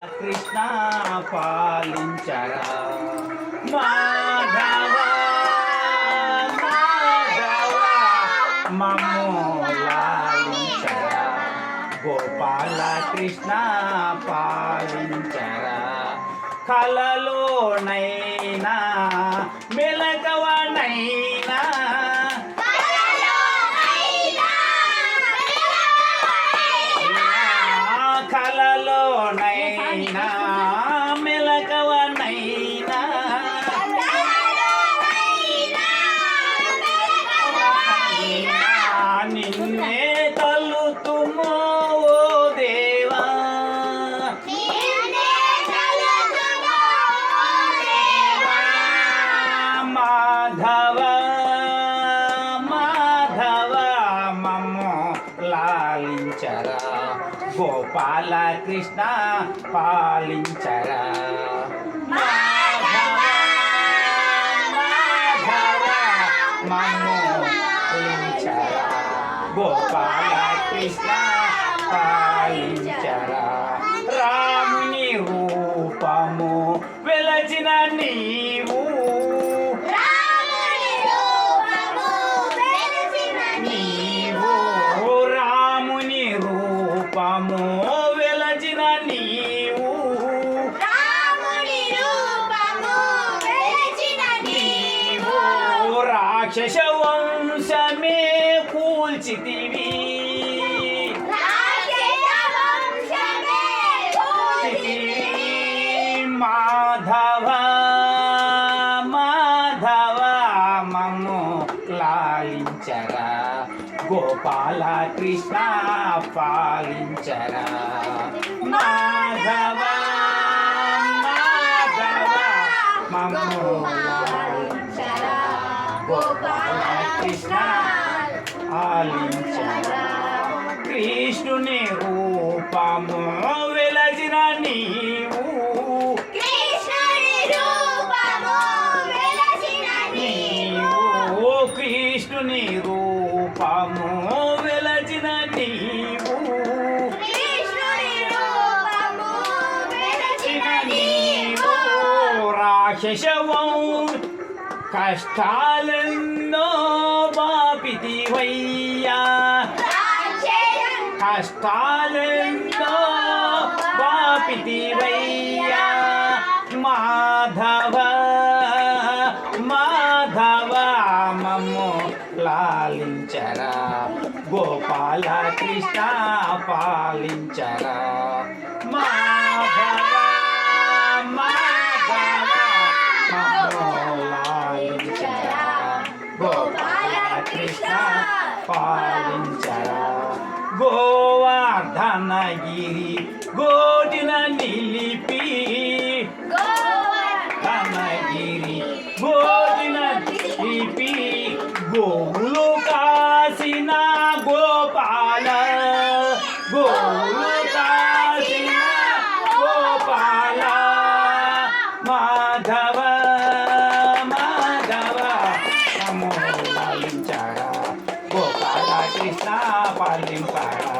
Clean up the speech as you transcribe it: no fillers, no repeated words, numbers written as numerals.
కృష్ణ పాలించరా మాధవ మాధవ మమ్ము లాలించరా గోపాల కృష్ణ పాలించరా కలలోనైనా మెలకువనైనా కలలోనైనా మెలకువనైనా నిన్నే తలుతుమో ఓ దేవా మాధవ మాధవ మమ్ము లాలించరా గోపాల కృష్ణ పాలించరా మాధవ మాధవ మమ్ము పాలించరా గోపాల కృష్ణ పాలించరా రాముని రూపము వెలచిన నీవు రాముని రూపము వెలచిన నీవు రాక్షస వంశమే కూల్చితివి మాధవ మాధవ మమ్ము లాలించరా గోపాల కృష్ణ పాలించరా మాధవ మాధవ మమ్ము లాలించరా గోపాల కృష్ణ పాలించరా కృష్ణుని రూపము వెలసిన నీవు కృష్ణుని రూపము వెలచిన నీవు రాక్షసవం కష్టాలెన్నో బాపితివయ్యా కష్టాలెన్నో బాపితివయ్యా మాధవ మాధవ మమ్ము లాలించరా గోపాల కృష్ణ పాలించరా మాధవ మాధవ మమ్ము లాలించరా గోపాల కృష్ణ పాలించరా గోవర్ధనగిరి గోటిన నిలిపి ధనగిరి గోటిన నిలిపి గోవులు కాసిన గోపాల గోవులు కాసిన గోపాల మాధవ మాధవ మమ్ము లాలించరా గోపాల కృష్ణ పాలించరా